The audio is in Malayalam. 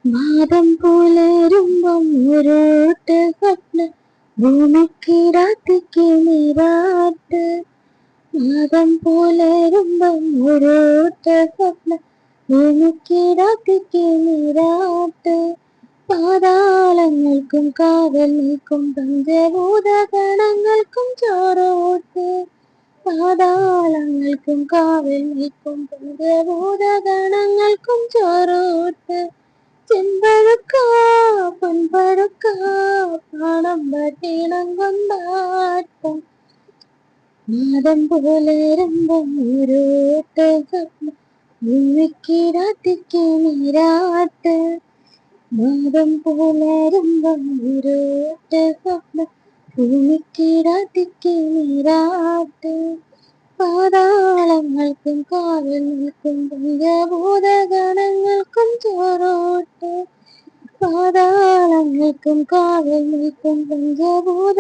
മാതം പുലരുമ്പം ഒരോട്ട് സ്വപ്ന ഭൂമിക്ക് രാത്രിക്ക് നീരാട്ട്. മാതം പുലരുമ്പം ഒരോട്ട് സ്വപ്ന ഭൂമിക്ക് രാത്രിക്ക് നീരാട്ട്. പാതാളങ്ങൾക്കും കാവൽ നിൽക്കും പഞ്ചഭൂത ഗണങ്ങൾക്കും ചോറോട്ട്. പാതാളങ്ങൾക്കും കാവൽ നിൽക്കും പഞ്ചഭൂത ഗണങ്ങൾക്കും ചോറോട്ട്. ചെമ്പഴുക്ക പൊൻപഴുക്ക പാണം പാട്ടീണം കൊണ്ടാട്ടം. നാദം പുലരുമ്പം ഒരോട്ട് സ്വപ്നം ഭൂമിക്ക് രാത്രിക്ക് നീരാട്ട്. നാദം പുലരുമ്പം ഒരോട്ട് സ്വപ്നം ഭൂമിക്ക് രാത്രിക്ക് നീരാട്ട്. പാതാളങ്ങൾക്കും കാവൽ നിൽക്കും പഞ്ചഭൂത ഗണങ്ങൾക്കും ചോറോട്ട്. പാതാളങ്ങൾക്കും കാവൽ നിൽക്കും പഞ്ചഭൂത